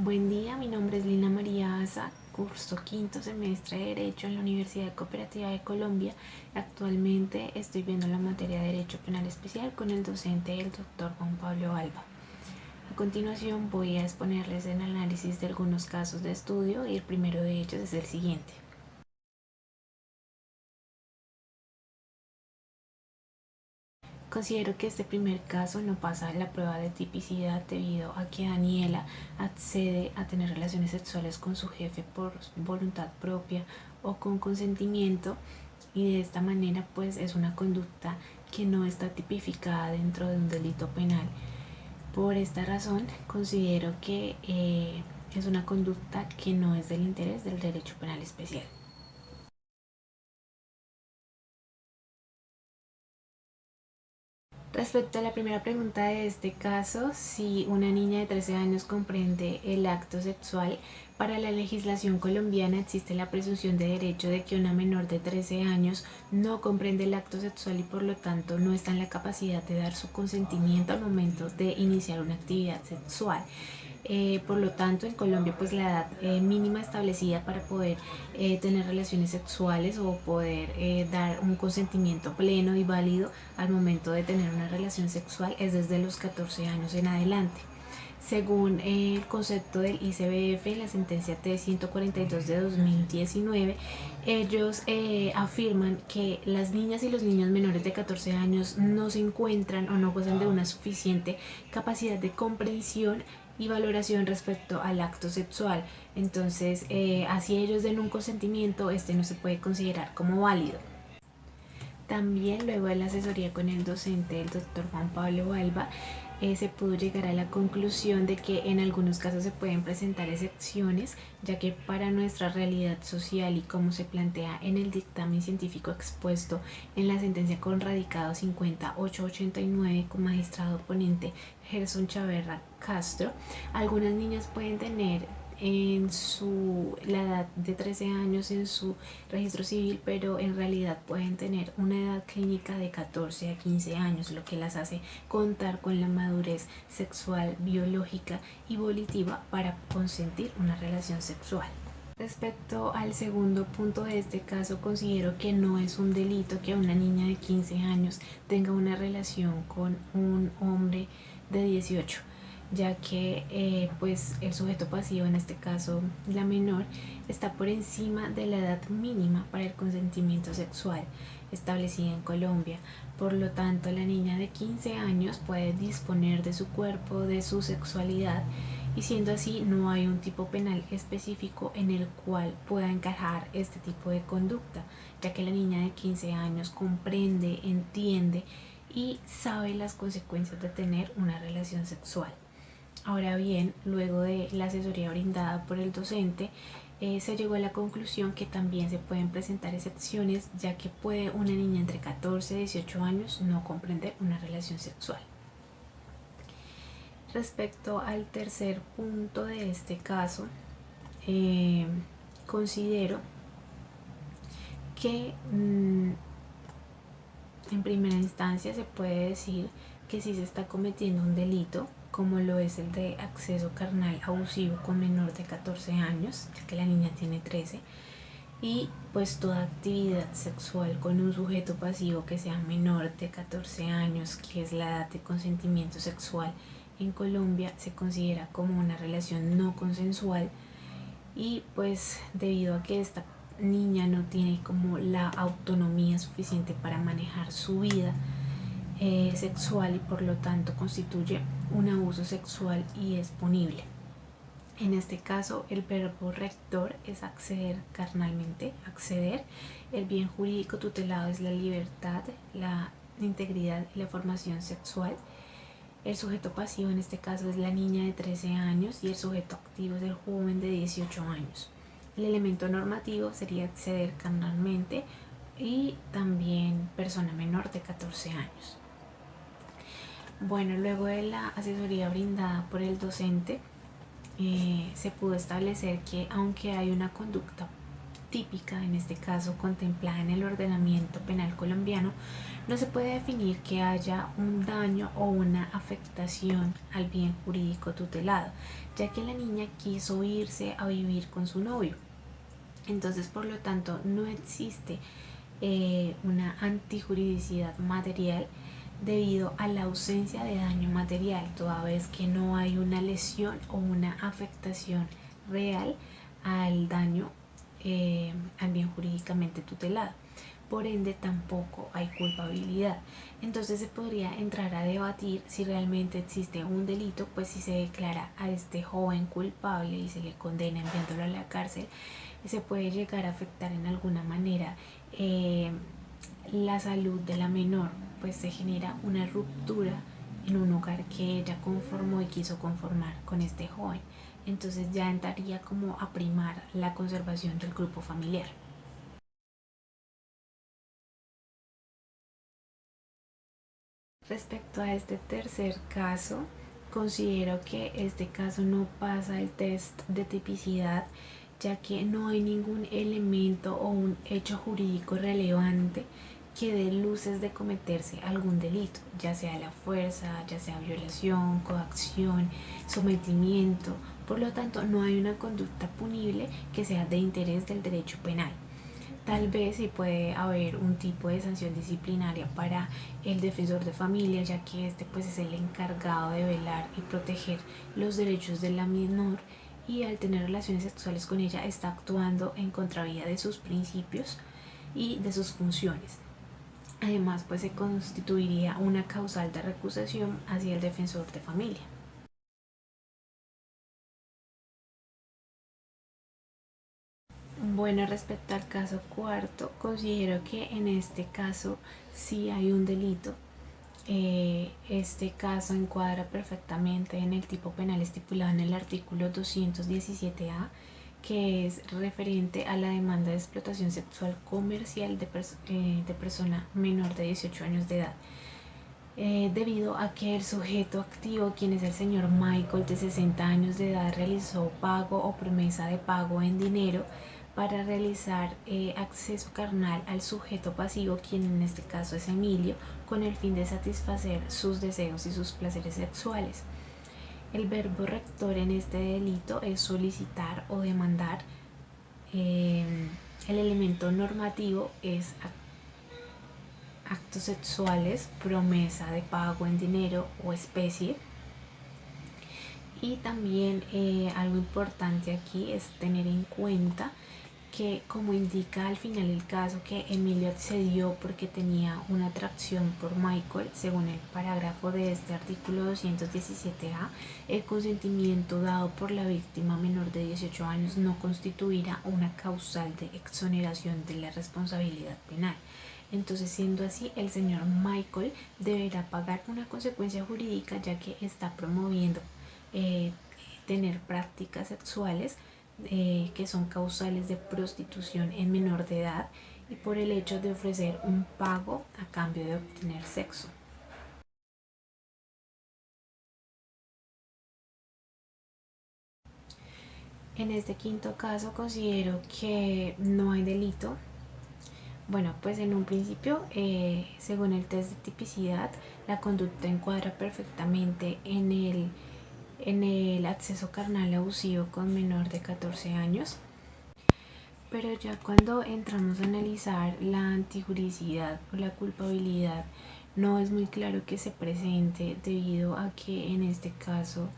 Buen día, mi nombre es Lina María Asa, curso quinto semestre de Derecho en la Universidad Cooperativa de Colombia. Actualmente estoy viendo la materia de Derecho Penal Especial con el docente, el doctor Juan Pablo Alba. A continuación voy a exponerles el análisis de algunos casos de estudio y el primero de ellos es el siguiente. Considero que este primer caso no pasa la prueba de tipicidad debido a que Daniela accede a tener relaciones sexuales con su jefe por voluntad propia o con consentimiento, y de esta manera pues es una conducta que no está tipificada dentro de un delito penal. Por esta razón considero que es una conducta que no es del interés del derecho penal especial. Respecto a la primera pregunta de este caso, si una niña de 13 años comprende el acto sexual, para la legislación colombiana existe la presunción de derecho de que una menor de 13 años no comprende el acto sexual y por lo tanto no está en la capacidad de dar su consentimiento al momento de iniciar una actividad sexual. Por lo tanto, en Colombia pues la edad mínima establecida para poder tener relaciones sexuales o poder dar un consentimiento pleno y válido al momento de tener una relación sexual es desde los 14 años en adelante. Según el concepto del ICBF, la sentencia T-142 de 2019, ellos afirman que las niñas y los niños menores de 14 años no se encuentran o no gozan de una suficiente capacidad de comprensión y valoración respecto al acto sexual. Entonces, así ellos den un consentimiento, este no se puede considerar como válido. También luego de la asesoría con el docente, el doctor Juan Pablo Alba, se pudo llegar a la conclusión de que en algunos casos se pueden presentar excepciones, ya que para nuestra realidad social y como se plantea en el dictamen científico expuesto en la sentencia con radicado 5889 con magistrado ponente Gerson Chaverra Castro, algunas niñas pueden tener la edad de 13 años en su registro civil, pero en realidad pueden tener una edad clínica de 14 a 15 años, lo que las hace contar con la madurez sexual, biológica y volitiva para consentir una relación sexual. Respecto al segundo punto de este caso, considero que no es un delito que una niña de 15 años tenga una relación con un hombre de 18, ya que pues el sujeto pasivo, en este caso la menor, está por encima de la edad mínima para el consentimiento sexual establecida en Colombia. Por lo tanto, la niña de 15 años puede disponer de su cuerpo, de su sexualidad, y siendo así no hay un tipo penal específico en el cual pueda encajar este tipo de conducta, ya que la niña de 15 años comprende, entiende y sabe las consecuencias de tener una relación sexual. Ahora bien, luego de la asesoría brindada por el docente, se llegó a la conclusión que también se pueden presentar excepciones, ya que puede una niña entre 14 y 18 años no comprender una relación sexual. Respecto al tercer punto de este caso, considero que en primera instancia se puede decir que sí se está cometiendo un delito, como lo es el de acceso carnal abusivo con menor de 14 años, ya que la niña tiene 13, y pues toda actividad sexual con un sujeto pasivo que sea menor de 14 años, que es la edad de consentimiento sexual en Colombia, se considera como una relación no consensual, y pues debido a que esta niña no tiene como la autonomía suficiente para manejar su vida sexual y por lo tanto constituye un abuso sexual y es punible. En este caso, el verbo rector es acceder carnalmente, acceder. El bien jurídico tutelado es la libertad, la integridad y la formación sexual. El sujeto pasivo en este caso es la niña de 13 años y el sujeto activo es el joven de 18 años. El elemento normativo sería acceder carnalmente y también persona menor de 14 años. Bueno, luego de la asesoría brindada por el docente, se pudo establecer que aunque hay una conducta típica, en este caso contemplada en el ordenamiento penal colombiano, no se puede definir que haya un daño o una afectación al bien jurídico tutelado, ya que la niña quiso irse a vivir con su novio. Entonces, por lo tanto, no existe una antijuridicidad material debido a la ausencia de daño material, toda vez que no hay una lesión o una afectación real al daño al bien jurídicamente tutelado. Por ende, tampoco hay culpabilidad. Entonces se podría entrar a debatir si realmente existe un delito, pues si se declara a este joven culpable y se le condena enviándolo a la cárcel, se puede llegar a afectar en alguna manera la salud de la menor, pues se genera una ruptura en un hogar que ella conformó y quiso conformar con este joven. Entonces ya entraría como a primar la conservación del grupo familiar. Respecto a este tercer caso, considero que este caso no pasa el test de tipicidad, ya que no hay ningún elemento o un hecho jurídico relevante que dé luces de cometerse algún delito, ya sea la fuerza, ya sea violación, coacción, sometimiento. Por lo tanto, no hay una conducta punible que sea de interés del derecho penal. Tal vez sí puede haber un tipo de sanción disciplinaria para el defensor de familia, ya que este pues es el encargado de velar y proteger los derechos de la menor, y al tener relaciones sexuales con ella está actuando en contravía de sus principios y de sus funciones. Además, pues se constituiría una causal de recusación hacia el defensor de familia. Bueno, respecto al caso cuarto, considero que en este caso sí hay un delito. Este caso encuadra perfectamente en el tipo penal estipulado en el artículo 217A, que es referente a la demanda de explotación sexual comercial de persona menor de 18 años de edad. Debido a que el sujeto activo, quien es el señor Michael de 60 años de edad, realizó pago o promesa de pago en dinero para realizar acceso carnal al sujeto pasivo, quien en este caso es Emilio, con el fin de satisfacer sus deseos y sus placeres sexuales. El verbo rector en este delito es solicitar o demandar. El elemento normativo es actos sexuales, promesa de pago en dinero o especie. Y también algo importante aquí es tener en cuenta que, como indica al final el caso, que Emilio accedió porque tenía una atracción por Michael. Según el parágrafo de este artículo 217A, el consentimiento dado por la víctima menor de 18 años no constituirá una causal de exoneración de la responsabilidad penal. Entonces, siendo así, el señor Michael deberá pagar una consecuencia jurídica, ya que está promoviendo eh, tener prácticas sexuales que son causales de prostitución en menor de edad, y por el hecho de ofrecer un pago a cambio de obtener sexo. En este quinto caso considero que no hay delito. Bueno, pues en un principio, según el test de tipicidad, la conducta encuadra perfectamente en el acceso carnal abusivo con menor de 14 años. Pero ya cuando entramos a analizar la antijuridicidad o la culpabilidad, no es muy claro que se presente, debido a que en este caso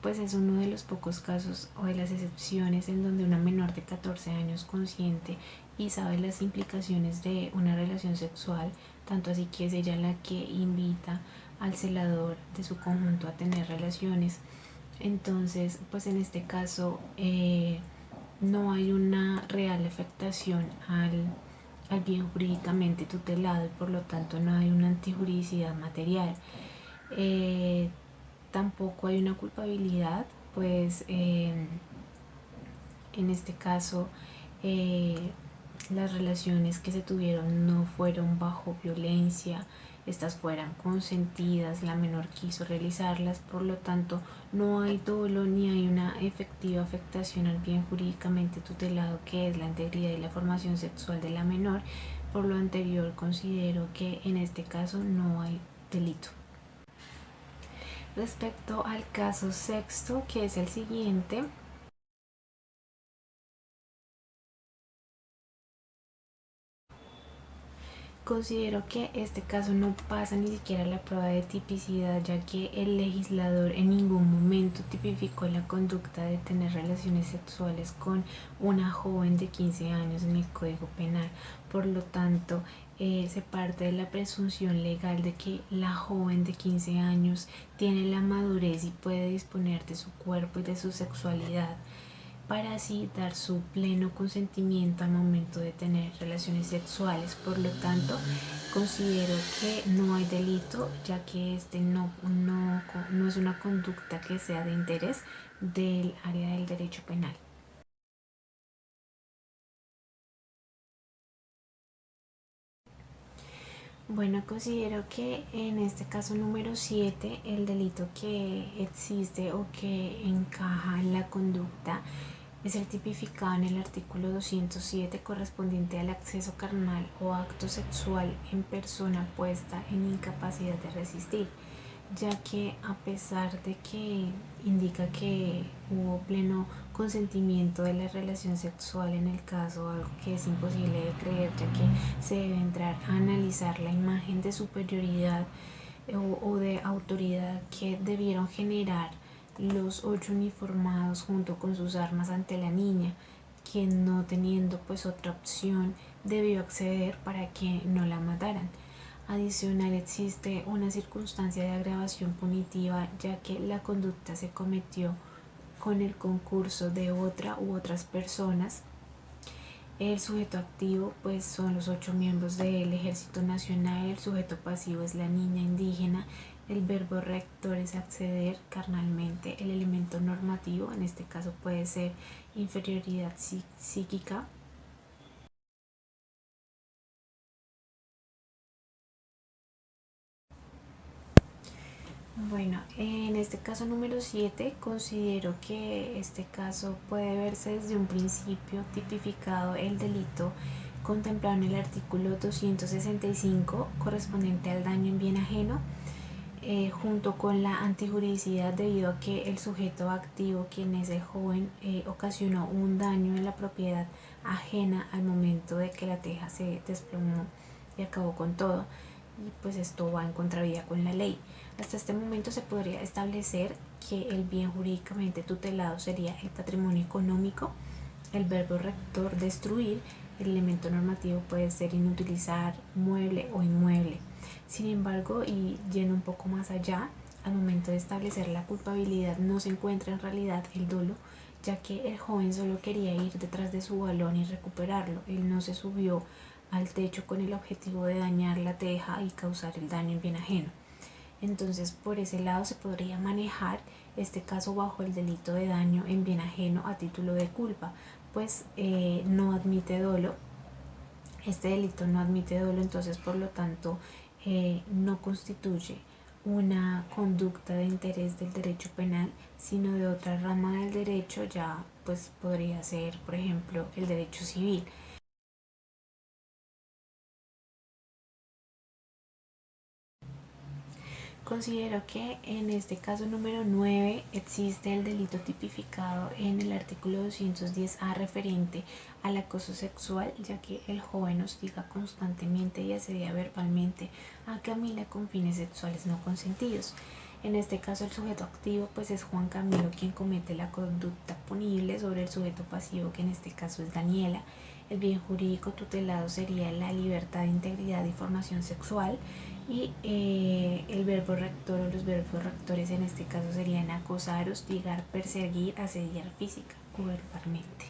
pues es uno de los pocos casos o de las excepciones en donde una menor de 14 años consciente y sabe las implicaciones de una relación sexual, tanto así que es ella la que invita al celador de su conjunto a tener relaciones. Entonces, pues en este caso no hay una real afectación al bien jurídicamente tutelado, y por lo tanto no hay una antijuridicidad material. Eh, Tampoco hay una culpabilidad, pues en este caso las relaciones que se tuvieron no fueron bajo violencia, estas fueran consentidas, la menor quiso realizarlas, por lo tanto no hay dolo ni hay una efectiva afectación al bien jurídicamente tutelado, que es la integridad y la formación sexual de la menor. Por lo anterior, considero que en este caso no hay delito. Respecto al caso sexto, que es el siguiente, considero que este caso no pasa ni siquiera la prueba de tipicidad, ya que el legislador en ningún momento tipificó la conducta de tener relaciones sexuales con una joven de 15 años en el Código Penal. Por lo tanto, se parte de la presunción legal de que la joven de 15 años tiene la madurez y puede disponer de su cuerpo y de su sexualidad, para así dar su pleno consentimiento al momento de tener relaciones sexuales. Por lo tanto, considero que no hay delito, ya que este no es una conducta que sea de interés del área del derecho penal. Bueno, considero que en este caso número 7, el delito que existe o que encaja en la conducta es el tipificado en el artículo 207, correspondiente al acceso carnal o acto sexual en persona puesta en incapacidad de resistir, ya que a pesar de que indica que hubo pleno consentimiento de la relación sexual en el caso, algo que es imposible de creer, ya que se debe entrar a analizar la imagen de superioridad o de autoridad que debieron generar los 8 uniformados junto con sus armas ante la niña, quien, no teniendo pues otra opción, debió acceder para que no la mataran. Adicional, existe una circunstancia de agravación punitiva, ya que la conducta se cometió con el concurso de otra u otras personas. El sujeto activo pues son los 8 miembros del Ejército Nacional, el sujeto pasivo es la niña indígena, el verbo rector es acceder carnalmente, el elemento normativo en este caso puede ser inferioridad psíquica. Bueno, en este caso número 7, considero que este caso puede verse desde un principio tipificado el delito contemplado en el artículo 265, correspondiente al daño en bien ajeno, junto con la antijuridicidad, debido a que el sujeto activo, quien es el joven, ocasionó un daño en la propiedad ajena al momento de que la teja se desplomó y acabó con todo, y pues esto va en contravía con la ley. Hasta este momento se podría establecer que el bien jurídicamente tutelado sería el patrimonio económico, el verbo rector destruir, el elemento normativo puede ser inutilizar, mueble o inmueble. Sin embargo, y yendo un poco más allá, al momento de establecer la culpabilidad no se encuentra en realidad el dolo, ya que el joven solo quería ir detrás de su balón y recuperarlo. Él no se subió al techo con el objetivo de dañar la teja y causar el daño en bien ajeno. Entonces, por ese lado se podría manejar este caso bajo el delito de daño en bien ajeno a título de culpa, pues no admite dolo. Este delito no admite dolo, entonces por lo tanto no constituye una conducta de interés del derecho penal, sino de otra rama del derecho, ya pues podría ser, por ejemplo, el derecho civil. Considero que en este caso número 9 existe el delito tipificado en el artículo 210A, referente al acoso sexual, ya que el joven hostiga constantemente y asedia verbalmente a Camila con fines sexuales no consentidos. En este caso el sujeto activo pues es Juan Camilo, quien comete la conducta punible sobre el sujeto pasivo, que en este caso es Daniela. El bien jurídico tutelado sería la libertad, integridad y formación sexual, y el verbo rector o los verbos rectores en este caso serían acosar, hostigar, perseguir, asediar física o verbalmente.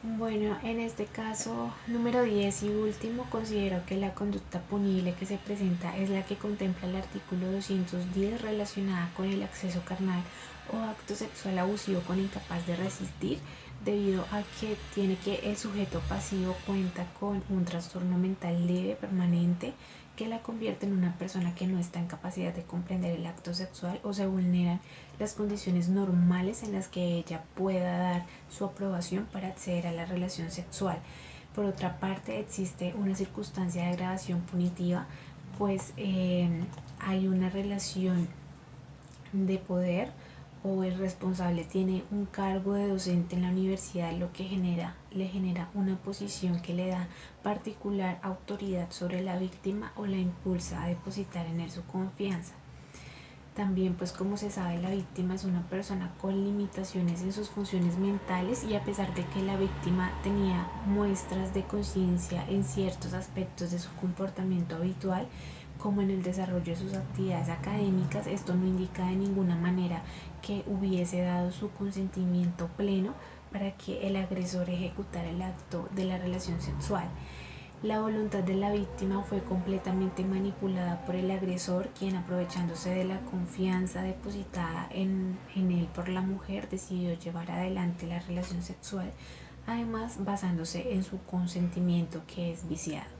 Bueno, en este caso número 10 y último, considero que la conducta punible que se presenta es la que contempla el artículo 210, relacionada con el acceso carnal o acto sexual abusivo con incapaz de resistir, debido a que tiene que el sujeto pasivo cuenta con un trastorno mental leve permanente que la convierte en una persona que no está en capacidad de comprender el acto sexual o se vulneran las condiciones normales en las que ella pueda dar su aprobación para acceder a la relación sexual. Por otra parte, existe una circunstancia de agravación punitiva, pues hay una relación de poder o el responsable tiene un cargo de docente en la universidad, lo que le genera una posición que le da particular autoridad sobre la víctima o la impulsa a depositar en él su confianza. También, pues como se sabe, la víctima es una persona con limitaciones en sus funciones mentales y a pesar de que la víctima tenía muestras de conciencia en ciertos aspectos de su comportamiento habitual, como en el desarrollo de sus actividades académicas, esto no indica de ninguna manera que hubiese dado su consentimiento pleno para que el agresor ejecutara el acto de la relación sexual. La voluntad de la víctima fue completamente manipulada por el agresor, quien, aprovechándose de la confianza depositada en él por la mujer, decidió llevar adelante la relación sexual, además basándose en su consentimiento, que es viciado.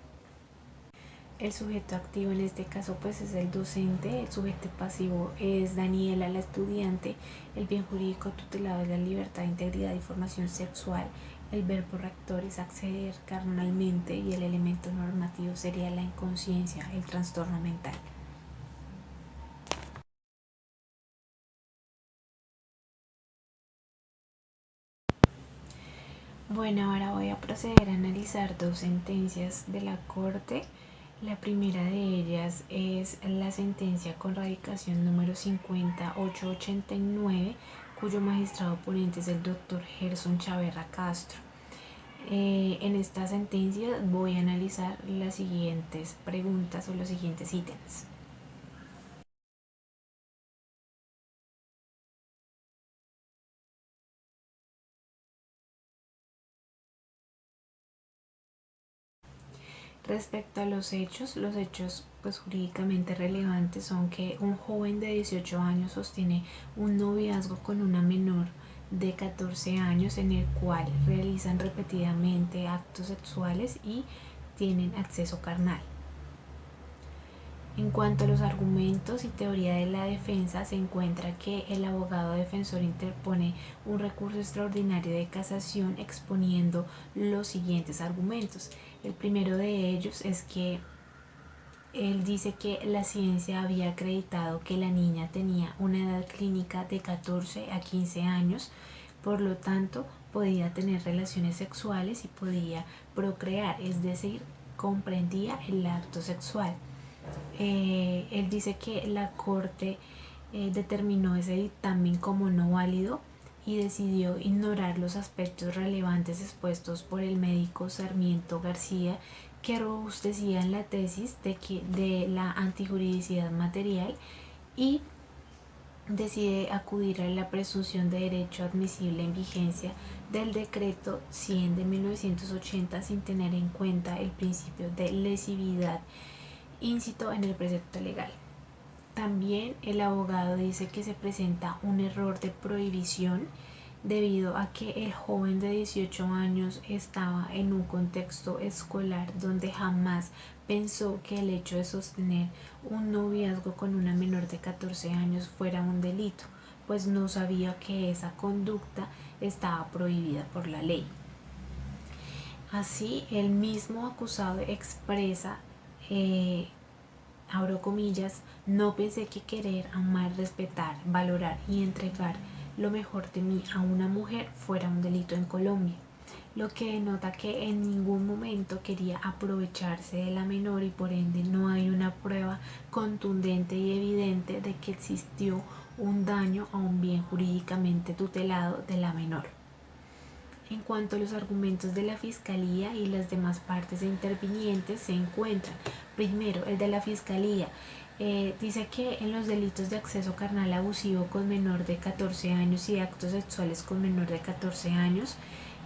El sujeto activo en este caso pues es el docente, el sujeto pasivo es Daniela, la estudiante, el bien jurídico tutelado es la libertad, integridad y formación sexual, el verbo rector es acceder carnalmente y el elemento normativo sería la inconsciencia, el trastorno mental. Bueno, ahora voy a proceder a analizar dos sentencias de la Corte. La primera de ellas es la sentencia con radicación número 50889, cuyo magistrado ponente es el doctor Gerson Chaverra Castro. En esta sentencia voy a analizar las siguientes preguntas o los siguientes ítems. Respecto a los hechos pues jurídicamente relevantes son que un joven de 18 años sostiene un noviazgo con una menor de 14 años en el cual realizan repetidamente actos sexuales y tienen acceso carnal. En cuanto a los argumentos y teoría de la defensa, se encuentra que el abogado defensor interpone un recurso extraordinario de casación exponiendo los siguientes argumentos. El primero de ellos es que él dice que la ciencia había acreditado que la niña tenía una edad clínica de 14 a 15 años, por lo tanto podía tener relaciones sexuales y podía procrear, es decir, comprendía el acto sexual. Él dice que la Corte determinó ese dictamen como no válido y decidió ignorar los aspectos relevantes expuestos por el médico Sarmiento García, que robustecían la tesis de la antijuridicidad material, y decide acudir a la presunción de derecho admisible en vigencia del decreto 100 de 1980 sin tener en cuenta el principio de lesividad íncito en el precepto legal. También el abogado dice que se presenta un error de prohibición debido a que el joven de 18 años estaba en un contexto escolar donde jamás pensó que el hecho de sostener un noviazgo con una menor de 14 años fuera un delito, pues no sabía que esa conducta estaba prohibida por la ley. Así, el mismo acusado expresa, abro comillas, no pensé que querer, amar, respetar, valorar y entregar lo mejor de mí a una mujer fuera un delito en Colombia, lo que denota que en ningún momento quería aprovecharse de la menor y por ende no hay una prueba contundente y evidente de que existió un daño a un bien jurídicamente tutelado de la menor. En cuanto a los argumentos de la Fiscalía y las demás partes intervinientes se encuentran, primero, el de la Fiscalía. Dice que en los delitos de acceso carnal abusivo con menor de 14 años y actos sexuales con menor de 14 años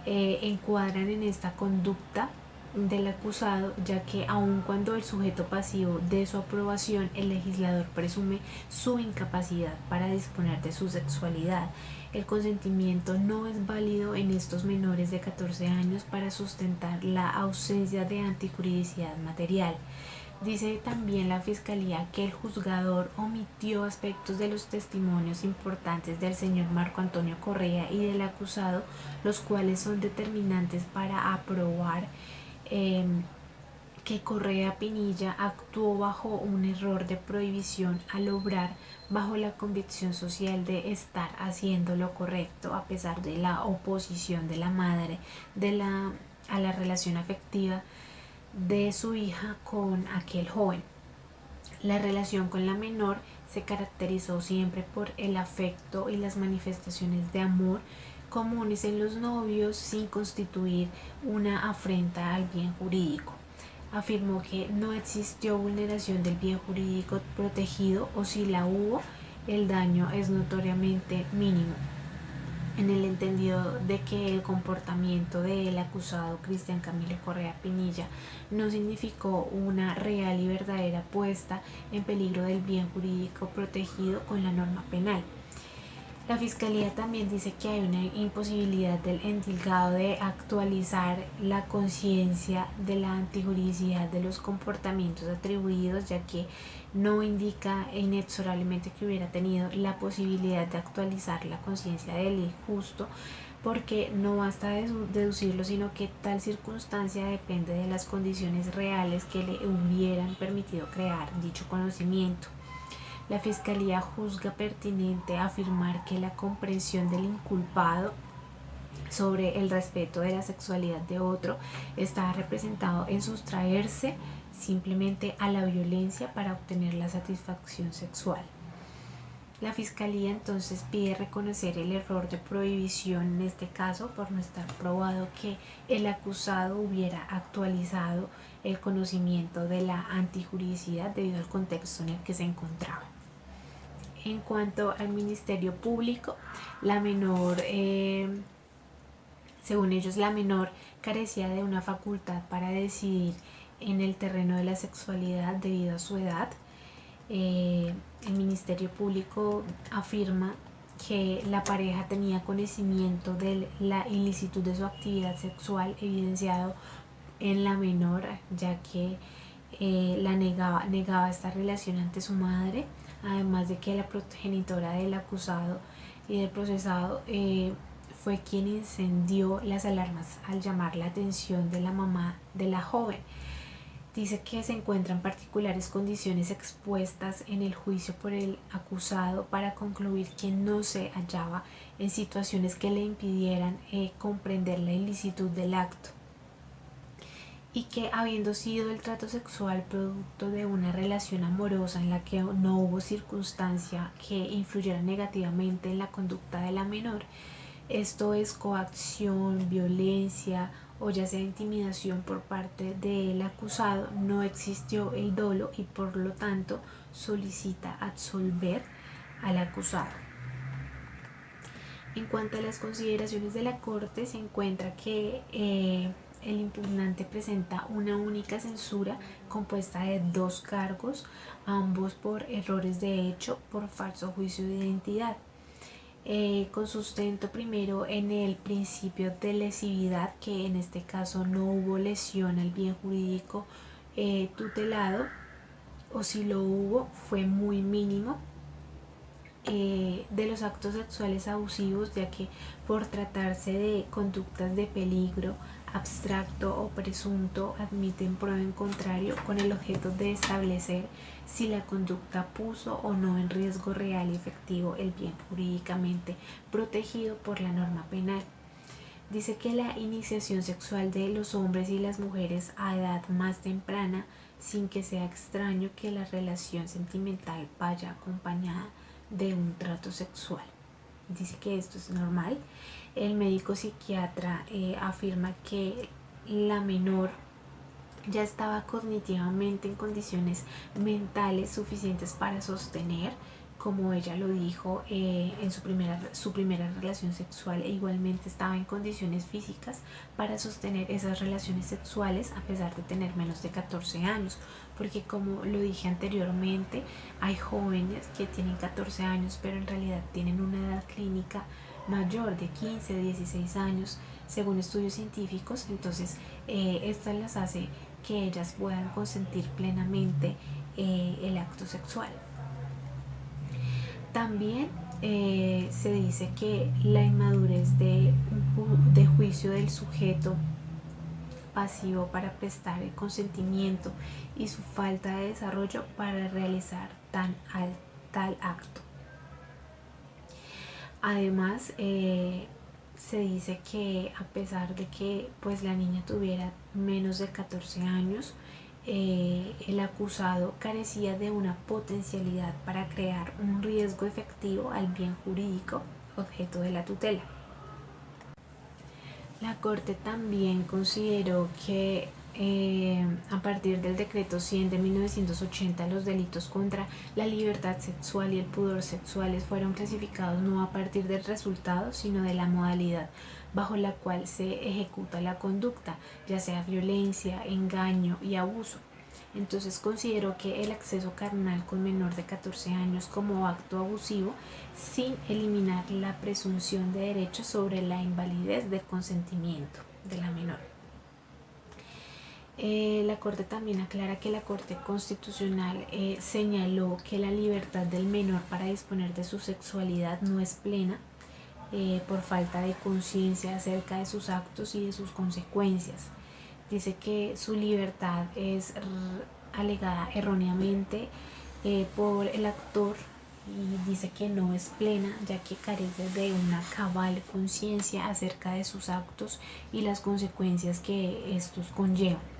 encuadran en esta conducta del acusado, ya que aun cuando el sujeto pasivo dé su aprobación, el legislador presume su incapacidad para disponer de su sexualidad. el consentimiento no es válido en estos menores de 14 años para sustentar la ausencia de antijuridicidad material. Dice también la Fiscalía que el juzgador omitió aspectos de los testimonios importantes del señor Marco Antonio Correa y del acusado, los cuales son determinantes para aprobar que Correa Pinilla actuó bajo un error de prohibición al obrar bajo la convicción social de estar haciendo lo correcto a pesar de la oposición de la madre a la relación afectiva de su hija con aquel joven. La relación con la menor se caracterizó siempre por el afecto y las manifestaciones de amor comunes en los novios sin constituir una afrenta al bien jurídico. Afirmó que no existió vulneración del bien jurídico protegido o si la hubo, el daño es notoriamente mínimo, en el entendido de que el comportamiento del acusado Cristian Camilo Correa Pinilla no significó una real y verdadera puesta en peligro del bien jurídico protegido con la norma penal. La Fiscalía también dice que hay una imposibilidad del endilgado de actualizar la conciencia de la antijuridicidad de los comportamientos atribuidos, ya que no indica inexorablemente que hubiera tenido la posibilidad de actualizar la conciencia del injusto, porque no basta deducirlo, sino que tal circunstancia depende de las condiciones reales que le hubieran permitido crear dicho conocimiento. La Fiscalía juzga pertinente afirmar que la comprensión del inculpado sobre el respeto de la sexualidad de otro está representado en sustraerse simplemente a la violencia para obtener la satisfacción sexual. La Fiscalía entonces pide reconocer el error de prohibición en este caso por no estar probado que el acusado hubiera actualizado el conocimiento de la antijuridicidad debido al contexto en el que se encontraba. En cuanto al Ministerio Público, la menor, según ellos, la menor carecía de una facultad para decidir en el terreno de la sexualidad debido a su edad. El Ministerio Público afirma que la pareja tenía conocimiento de la ilicitud de su actividad sexual evidenciado en la menor, ya que negaba esta relación ante su madre, además de que la progenitora del acusado y del procesado fue quien encendió las alarmas al llamar la atención de la mamá de la joven. Dice que se encuentran particulares condiciones expuestas en el juicio por el acusado para concluir que no se hallaba en situaciones que le impidieran comprender la ilicitud del acto, y que habiendo sido el trato sexual producto de una relación amorosa en la que no hubo circunstancia que influyera negativamente en la conducta de la menor, esto es coacción, violencia o ya sea intimidación por parte del acusado, no existió el dolo y por lo tanto solicita absolver al acusado. En cuanto a las consideraciones de la Corte, se encuentra que el impugnante presenta una única censura compuesta de 2 cargos, ambos por errores de hecho por falso juicio de identidad. Con sustento primero en el principio de lesividad, que en este caso no hubo lesión al bien jurídico tutelado, o si lo hubo fue muy mínimo, de los actos sexuales abusivos, ya que por tratarse de conductas de peligro abstracto o presunto admiten prueba en contrario con el objeto de establecer si la conducta puso o no en riesgo real y efectivo el bien jurídicamente protegido por la norma penal. Dice que la iniciación sexual de los hombres y las mujeres a edad más temprana, sin que sea extraño que la relación sentimental vaya acompañada de un trato sexual. Dice que esto es normal. El médico psiquiatra afirma que la menor ya estaba cognitivamente en condiciones mentales suficientes para sostener, como ella lo dijo, en su primera relación sexual, e igualmente estaba en condiciones físicas para sostener esas relaciones sexuales a pesar de tener menos de 14 años, porque como lo dije anteriormente, hay jóvenes que tienen 14 años pero en realidad tienen una edad clínica mayor de 15 a 16 años, según estudios científicos. Entonces, estas las hace que ellas puedan consentir plenamente el acto sexual. También se dice que la inmadurez de juicio del sujeto pasivo para prestar el consentimiento y su falta de desarrollo para realizar tal acto. Además, se dice que a pesar de que pues la niña tuviera menos de 14 años, el acusado carecía de una potencialidad para crear un riesgo efectivo al bien jurídico objeto de la tutela. La Corte también consideró que a partir del decreto 100 de 1980 los delitos contra la libertad sexual y el pudor sexuales fueron clasificados no a partir del resultado, sino de la modalidad bajo la cual se ejecuta la conducta, ya sea violencia, engaño y abuso. Entonces considero que el acceso carnal con menor de 14 años como acto abusivo, sin eliminar la presunción de derecho sobre la invalidez del consentimiento de la menor. La Corte también aclara que la Corte Constitucional señaló que la libertad del menor para disponer de su sexualidad no es plena por falta de conciencia acerca de sus actos y de sus consecuencias. Dice que su libertad es alegada erróneamente por el actor y dice que no es plena, ya que carece de una cabal conciencia acerca de sus actos y las consecuencias que estos conllevan.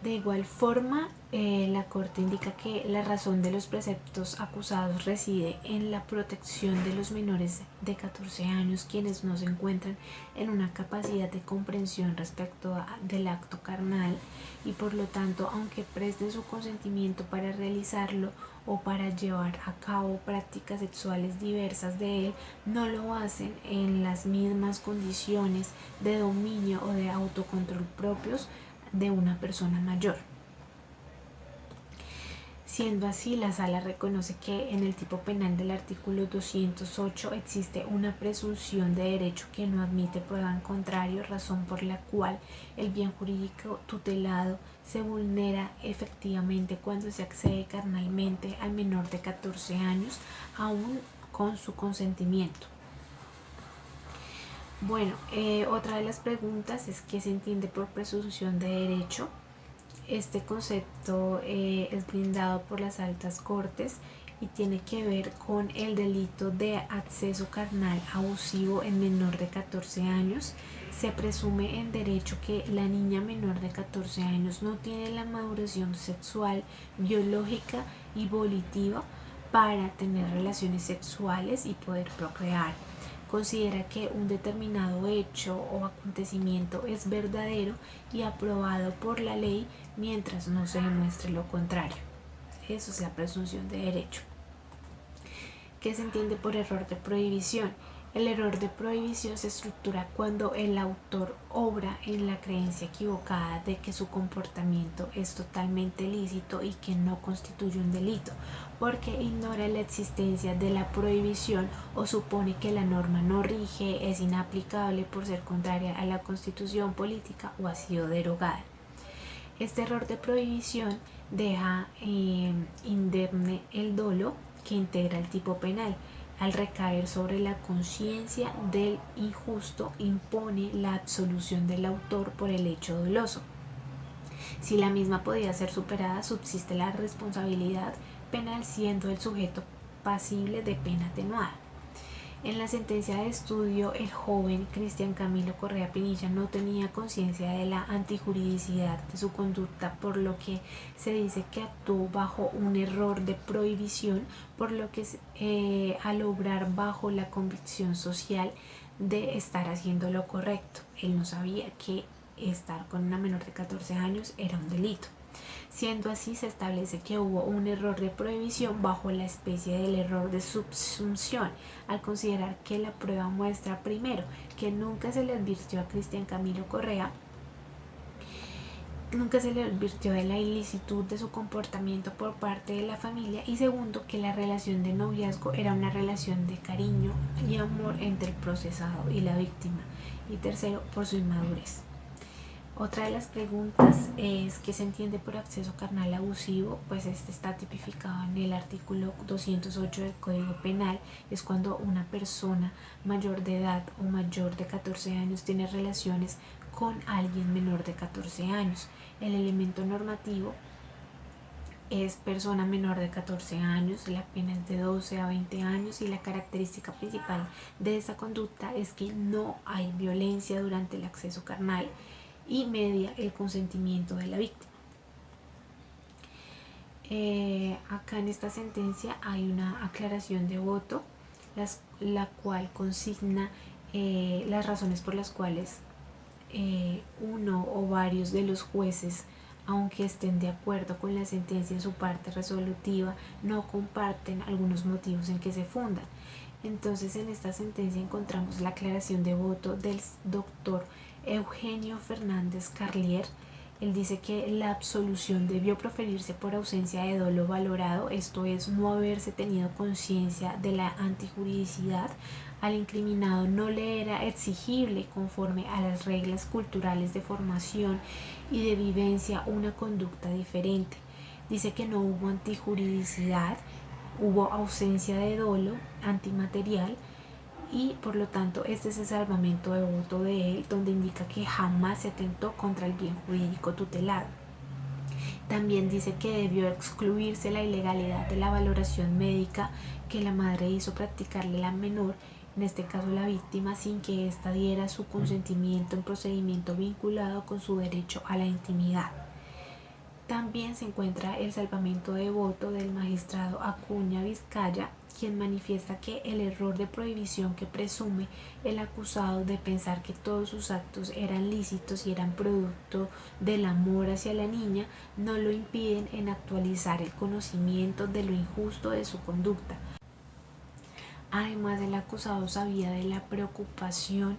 De igual forma, la Corte indica que la razón de los preceptos acusados reside en la protección de los menores de 14 años, quienes no se encuentran en una capacidad de comprensión respecto del acto carnal y por lo tanto, aunque presten su consentimiento para realizarlo o para llevar a cabo prácticas sexuales diversas de él, no lo hacen en las mismas condiciones de dominio o de autocontrol propios de una persona mayor. Siendo así, la Sala reconoce que en el tipo penal del artículo 208 existe una presunción de derecho que no admite prueba en contrario, razón por la cual el bien jurídico tutelado se vulnera efectivamente cuando se accede carnalmente al menor de 14 años, aún con su consentimiento. Bueno, otra de las preguntas es ¿qué se entiende por presunción de derecho? Este concepto es brindado por las altas cortes y tiene que ver con el delito de acceso carnal abusivo en menor de 14 años. Se presume en derecho que la niña menor de 14 años no tiene la maduración sexual, biológica y volitiva para tener relaciones sexuales y poder procrear. Considera que un determinado hecho o acontecimiento es verdadero y aprobado por la ley mientras no se demuestre lo contrario. Eso es la presunción de derecho. ¿Qué se entiende por error de prohibición? El error de prohibición se estructura cuando el autor obra en la creencia equivocada de que su comportamiento es totalmente lícito y que no constituye un delito, porque ignora la existencia de la prohibición o supone que la norma no rige, es inaplicable por ser contraria a la Constitución política o ha sido derogada. Este error de prohibición deja indemne el dolo que integra el tipo penal. Al recaer sobre la conciencia del injusto, impone la absolución del autor por el hecho doloso. Si la misma podía ser superada, subsiste la responsabilidad penal, siendo el sujeto pasible de pena atenuada. En la sentencia de estudio, el joven Cristian Camilo Correa Pinilla no tenía conciencia de la antijuridicidad de su conducta, por lo que se dice que actuó bajo un error de prohibición, por lo que al obrar bajo la convicción social de estar haciendo lo correcto. Él no sabía que estar con una menor de 14 años era un delito. Siendo así, se establece que hubo un error de prohibición bajo la especie del error de subsunción, al considerar que la prueba muestra primero que nunca se le advirtió a Cristian Camilo Correa nunca se le advirtió de la ilicitud de su comportamiento por parte de la familia, y segundo, que la relación de noviazgo era una relación de cariño y amor entre el procesado y la víctima, y tercero, por su inmadurez. Otra de las preguntas es ¿qué se entiende por acceso carnal abusivo? Pues este está tipificado en el artículo 208 del Código Penal. Es cuando una persona mayor de edad o mayor de 14 años tiene relaciones con alguien menor de 14 años. El elemento normativo es persona menor de 14 años, la pena es de 12 a 20 años, y la característica principal de esta conducta es que no hay violencia durante el acceso carnal y media el consentimiento de la víctima. Acá en esta sentencia hay una aclaración de voto, la cual consigna las razones por las cuales uno o varios de los jueces, aunque estén de acuerdo con la sentencia en su parte resolutiva, no comparten algunos motivos en que se fundan. Entonces, en esta sentencia encontramos la aclaración de voto del doctor Eugenio Fernández Carlier. Él dice que la absolución debió proferirse por ausencia de dolo valorado, esto es, no haberse tenido conciencia de la antijuridicidad. Al incriminado no le era exigible, conforme a las reglas culturales de formación y de vivencia, una conducta diferente. Dice que no hubo antijuridicidad, hubo ausencia de dolo antimaterial, y por lo tanto este es el salvamento de voto de él, donde indica que jamás se atentó contra el bien jurídico tutelado. También dice que debió excluirse la ilegalidad de la valoración médica que la madre hizo practicarle a la menor, en este caso la víctima, sin que ésta diera su consentimiento en procedimiento vinculado con su derecho a la intimidad. También se encuentra el salvamento de voto del magistrado Acuña Vizcaya, quien manifiesta que el error de prohibición que presume el acusado de pensar que todos sus actos eran lícitos y eran producto del amor hacia la niña no lo impiden en actualizar el conocimiento de lo injusto de su conducta. Además, el acusado sabía de la preocupación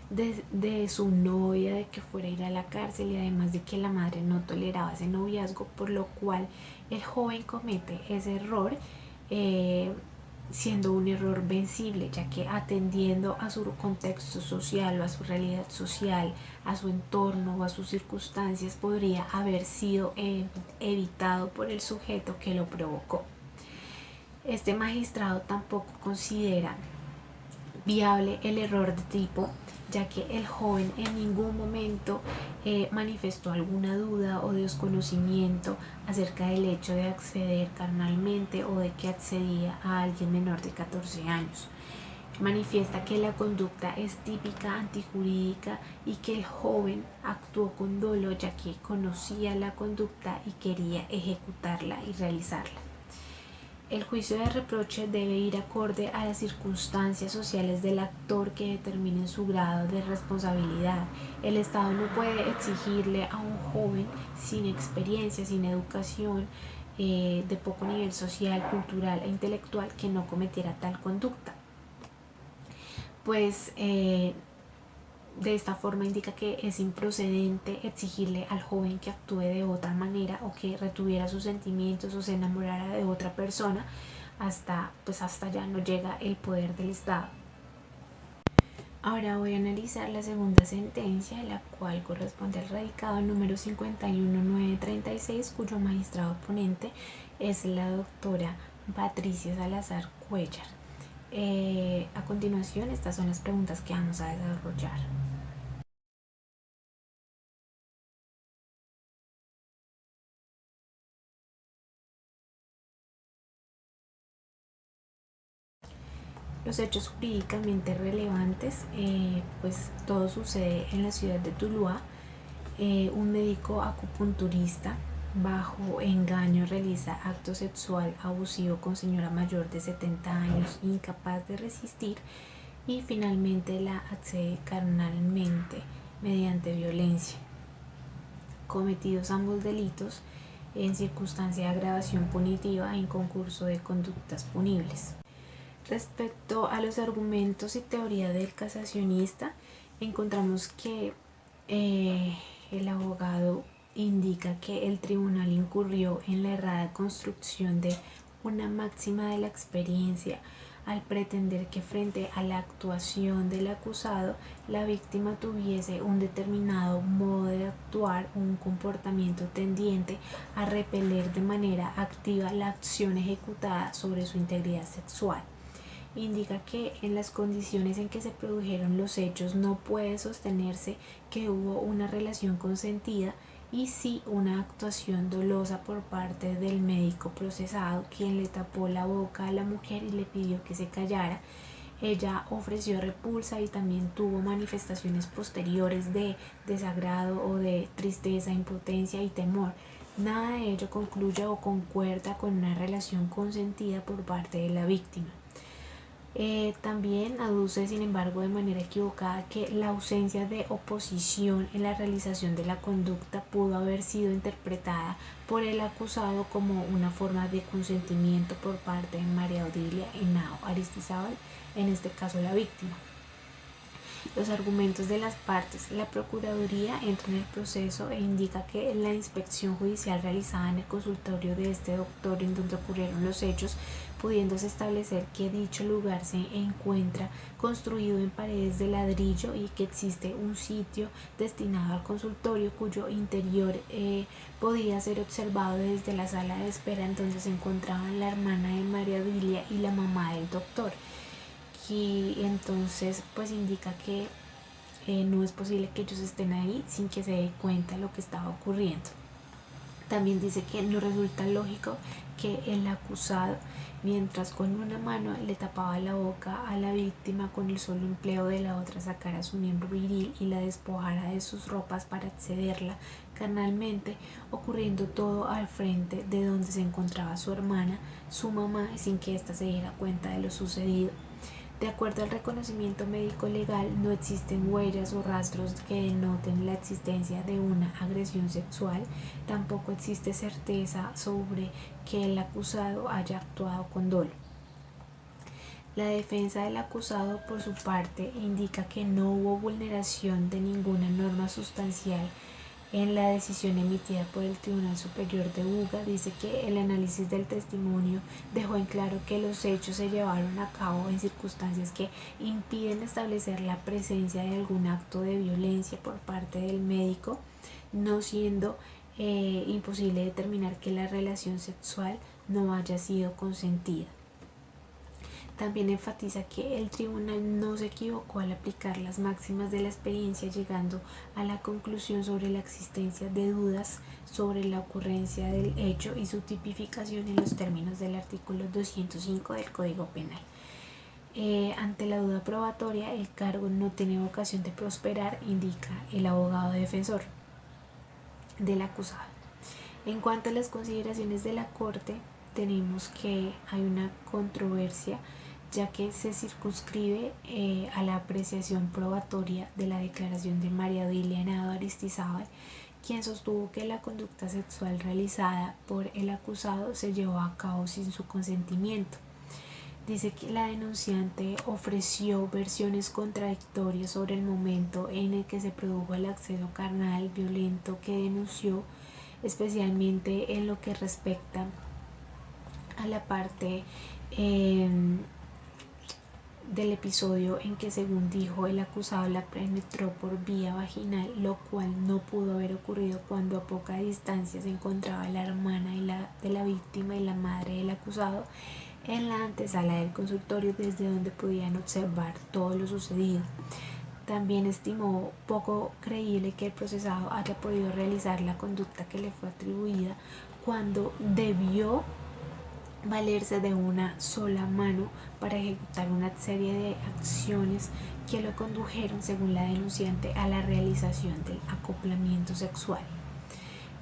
de su novia de que fuera a ir a la cárcel, y además de que la madre no toleraba ese noviazgo, por lo cual el joven comete ese error, siendo un error vencible, ya que atendiendo a su contexto social o a su realidad social, a su entorno o a sus circunstancias, podría haber sido evitado por el sujeto que lo provocó. Este magistrado tampoco considera viable el error de tipo, ya que el joven en ningún momento manifestó alguna duda o desconocimiento acerca del hecho de acceder carnalmente o de que accedía a alguien menor de 14 años. Manifiesta que la conducta es típica antijurídica y que el joven actuó con dolo, ya que conocía la conducta y quería ejecutarla y realizarla. El juicio de reproche debe ir acorde a las circunstancias sociales del actor que determinen su grado de responsabilidad. El Estado no puede exigirle a un joven sin experiencia, sin educación, de poco nivel social, cultural e intelectual, que no cometiera tal conducta. Pues de esta forma indica que es improcedente exigirle al joven que actúe de otra manera o que retuviera sus sentimientos o se enamorara de otra persona. Hasta ya no llega el poder del Estado. Ahora voy a analizar la segunda sentencia, la cual corresponde al radicado número 51936, cuyo magistrado ponente es la doctora Patricia Salazar Cuellar. A continuación, estas son las preguntas que vamos a desarrollar. Los hechos jurídicamente relevantes, pues todo sucede en la ciudad de Tuluá. Un médico acupunturista bajo engaño realiza acto sexual abusivo con señora mayor de 70 años incapaz de resistir, y finalmente la accede carnalmente mediante violencia. Cometidos ambos delitos en circunstancia de agravación punitiva en concurso de conductas punibles. Respecto a los argumentos y teoría del casacionista, encontramos que el abogado indica que el tribunal incurrió en la errada construcción de una máxima de la experiencia al pretender que frente a la actuación del acusado, la víctima tuviese un determinado modo de actuar o un comportamiento tendiente a repeler de manera activa la acción ejecutada sobre su integridad sexual. Indica que en las condiciones en que se produjeron los hechos no puede sostenerse que hubo una relación consentida y sí una actuación dolosa por parte del médico procesado, quien le tapó la boca a la mujer y le pidió que se callara. Ella ofreció repulsa y también tuvo manifestaciones posteriores de desagrado o de tristeza, impotencia y temor. Nada de ello concluye o concuerda con una relación consentida por parte de la víctima. También aduce, sin embargo, de manera equivocada que la ausencia de oposición en la realización de la conducta pudo haber sido interpretada por el acusado como una forma de consentimiento por parte de María Odilia Henao Aristizábal, en este caso la víctima. Los argumentos de las partes. La Procuraduría entra en el proceso e indica que la inspección judicial realizada en el consultorio de este doctor en donde ocurrieron los hechos, pudiéndose establecer que dicho lugar se encuentra construido en paredes de ladrillo y que existe un sitio destinado al consultorio cuyo interior podía ser observado desde la sala de espera en donde se encontraban la hermana de María Odilia y la mamá del doctor. Y entonces pues indica que no es posible que ellos estén ahí sin que se dé cuenta de lo que estaba ocurriendo. También dice que no resulta lógico que el acusado, mientras con una mano le tapaba la boca a la víctima, con el solo empleo de la otra sacara su miembro viril y la despojara de sus ropas para accederla carnalmente, ocurriendo todo al frente de donde se encontraba su hermana, su mamá, sin que ésta se diera cuenta de lo sucedido. De acuerdo al reconocimiento médico legal, no existen huellas o rastros que denoten la existencia de una agresión sexual. Tampoco existe certeza sobre que el acusado haya actuado con dolo. La defensa del acusado, por su parte, indica que no hubo vulneración de ninguna norma sustancial. En la decisión emitida por el Tribunal Superior de Buga dice que el análisis del testimonio dejó en claro que los hechos se llevaron a cabo en circunstancias que impiden establecer la presencia de algún acto de violencia por parte del médico, no siendo imposible determinar que la relación sexual no haya sido consentida. También enfatiza que el tribunal no se equivocó al aplicar las máximas de la experiencia, llegando a la conclusión sobre la existencia de dudas sobre la ocurrencia del hecho y su tipificación en los términos del artículo 205 del Código Penal. Ante la duda probatoria, el cargo no tiene vocación de prosperar, indica el abogado defensor del acusado. En cuanto a las consideraciones de la Corte, tenemos que hay una controversia, ya que se circunscribe a la apreciación probatoria de la declaración de María Odilia Henao Aristizábal, quien sostuvo que la conducta sexual realizada por el acusado se llevó a cabo sin su consentimiento. Dice que la denunciante ofreció versiones contradictorias sobre el momento en el que se produjo el acceso carnal violento que denunció, especialmente en lo que respecta a la parte del episodio en que, según dijo, el acusado la penetró por vía vaginal, lo cual no pudo haber ocurrido cuando a poca distancia se encontraba la hermana de la víctima y la madre del acusado en la antesala del consultorio, desde donde podían observar todo lo sucedido. También estimó poco creíble que el procesado haya podido realizar la conducta que le fue atribuida cuando debió valerse de una sola mano para ejecutar una serie de acciones que lo condujeron, según la denunciante, a la realización del acoplamiento sexual.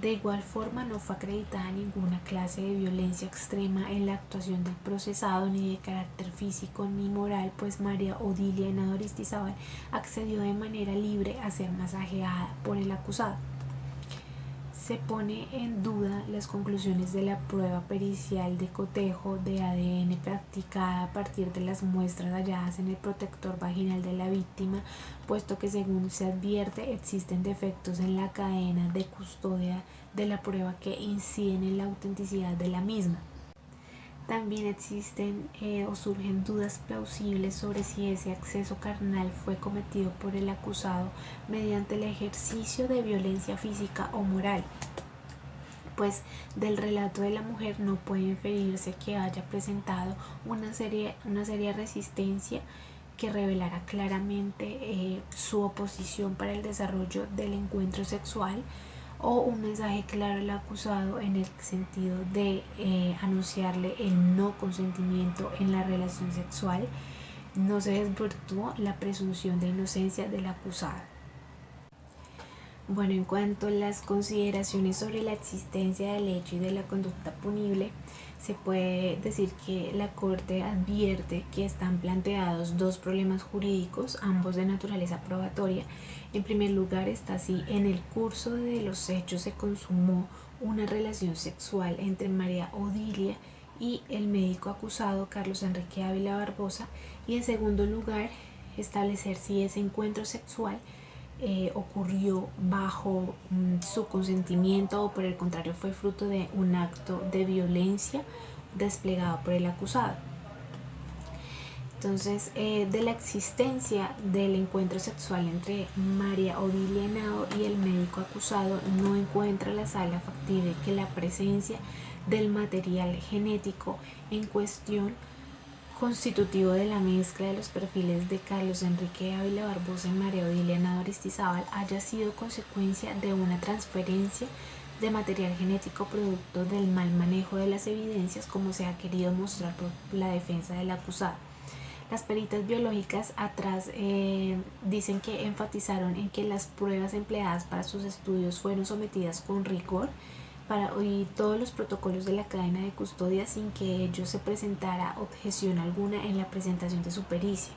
De igual forma, no fue acreditada ninguna clase de violencia extrema en la actuación del procesado, ni de carácter físico ni moral, pues María Odilia Henao Aristizábal accedió de manera libre a ser masajeada por el acusado. se pone en duda las conclusiones de la prueba pericial de cotejo de ADN practicada a partir de las muestras halladas en el protector vaginal de la víctima, puesto que según se advierte existen defectos en la cadena de custodia de la prueba que inciden en la autenticidad de la misma. También existen o surgen dudas plausibles sobre si ese acceso carnal fue cometido por el acusado mediante el ejercicio de violencia física o moral, pues del relato de la mujer no puede inferirse que haya presentado una seria resistencia que revelara claramente su oposición para el desarrollo del encuentro sexual, o un mensaje claro al acusado en el sentido de anunciarle el no consentimiento en la relación sexual. No se desvirtuó la presunción de inocencia del acusado. Bueno, en cuanto a las consideraciones sobre la existencia del hecho y de la conducta punible, se puede decir que la Corte advierte que están planteados dos problemas jurídicos, ambos de naturaleza probatoria. En primer lugar, está si en el curso de los hechos se consumó una relación sexual entre María Odilia y el médico acusado Carlos Enrique Ávila Barbosa, y en segundo lugar, establecer si ese encuentro sexual ocurrió bajo su consentimiento o por el contrario fue fruto de un acto de violencia desplegado por el acusado. Entonces, de la existencia del encuentro sexual entre María Odilia Henao y el médico acusado, no encuentra la sala factible que la presencia del material genético en cuestión, constitutivo de la mezcla de los perfiles de Carlos Enrique Ávila Barbosa y María Odilia Henao Aristizábal, haya sido consecuencia de una transferencia de material genético producto del mal manejo de las evidencias, como se ha querido mostrar por la defensa del acusado. Las peritas biológicas atrás dicen que enfatizaron en que las pruebas empleadas para sus estudios fueron sometidas con rigor para oír todos los protocolos de la cadena de custodia sin que ello se presentara objeción alguna en la presentación de su pericia.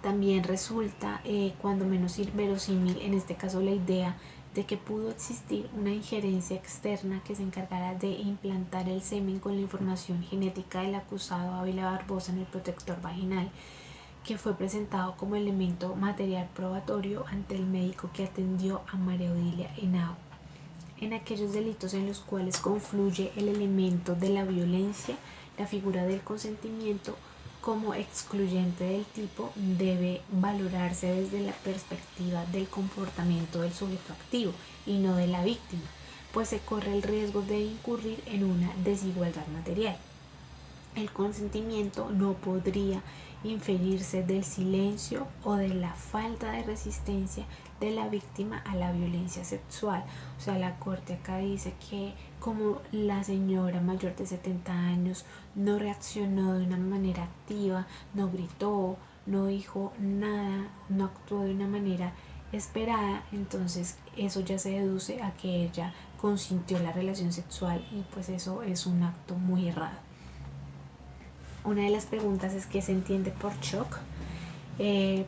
También resulta cuando menos inverosímil en este caso la idea de que pudo existir una injerencia externa que se encargara de implantar el semen con la información genética del acusado Ávila Barbosa en el protector vaginal, que fue presentado como elemento material probatorio ante el médico que atendió a María Odilia Henao. En aquellos delitos en los cuales confluye el elemento de la violencia, la figura del consentimiento como excluyente del tipo debe valorarse desde la perspectiva del comportamiento del sujeto activo y no de la víctima, pues se corre el riesgo de incurrir en una desigualdad material. El consentimiento no podría inferirse del silencio o de la falta de resistencia de la víctima a la violencia sexual. O sea, la Corte acá dice que como la señora mayor de 70 años no reaccionó de una manera activa, no gritó, no dijo nada, no actuó de una manera esperada, entonces eso ya se deduce a que ella consintió la relación sexual, y pues eso es un acto muy errado. Una de las preguntas es ¿qué se entiende por shock?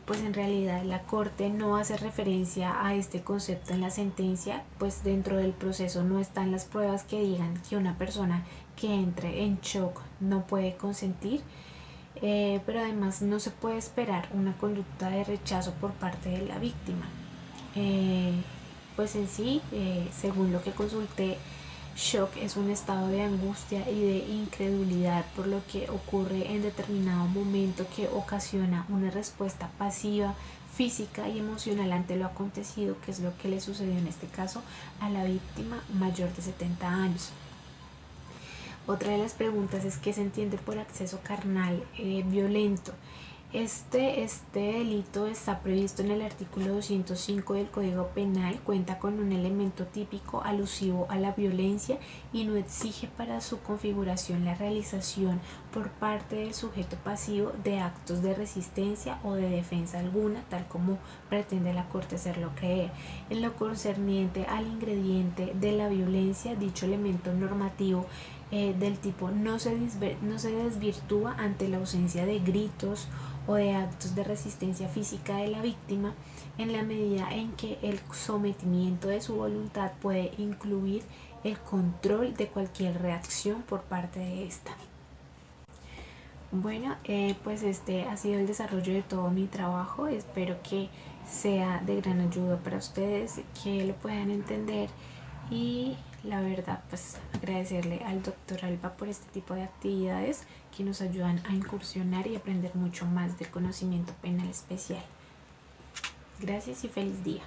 Pues en realidad la Corte no hace referencia a este concepto en la sentencia, pues dentro del proceso no están las pruebas que digan que una persona que entre en shock no puede consentir, pero además no se puede esperar una conducta de rechazo por parte de la víctima. Pues en sí, según lo que consulté, shock es un estado de angustia y de incredulidad por lo que ocurre en determinado momento que ocasiona una respuesta pasiva, física y emocional ante lo acontecido, que es lo que le sucedió en este caso a la víctima mayor de 70 años. Otra de las preguntas es ¿qué se entiende por acceso carnal violento? Este delito está previsto en el artículo 205 del Código Penal, cuenta con un elemento típico alusivo a la violencia y no exige para su configuración la realización por parte del sujeto pasivo de actos de resistencia o de defensa alguna, tal como pretende la Corte hacerlo creer. En lo concerniente al ingrediente de la violencia, dicho elemento normativo del tipo no se desvirtúa ante la ausencia de gritos o de actos de resistencia física de la víctima, en la medida en que el sometimiento de su voluntad puede incluir el control de cualquier reacción por parte de esta. Bueno, pues este ha sido el desarrollo de todo mi trabajo. Espero que sea de gran ayuda para ustedes, que lo puedan entender, y la verdad pues agradecerle al doctor Alba por este tipo de actividades que nos ayudan a incursionar y aprender mucho más del conocimiento penal especial. Gracias y feliz día.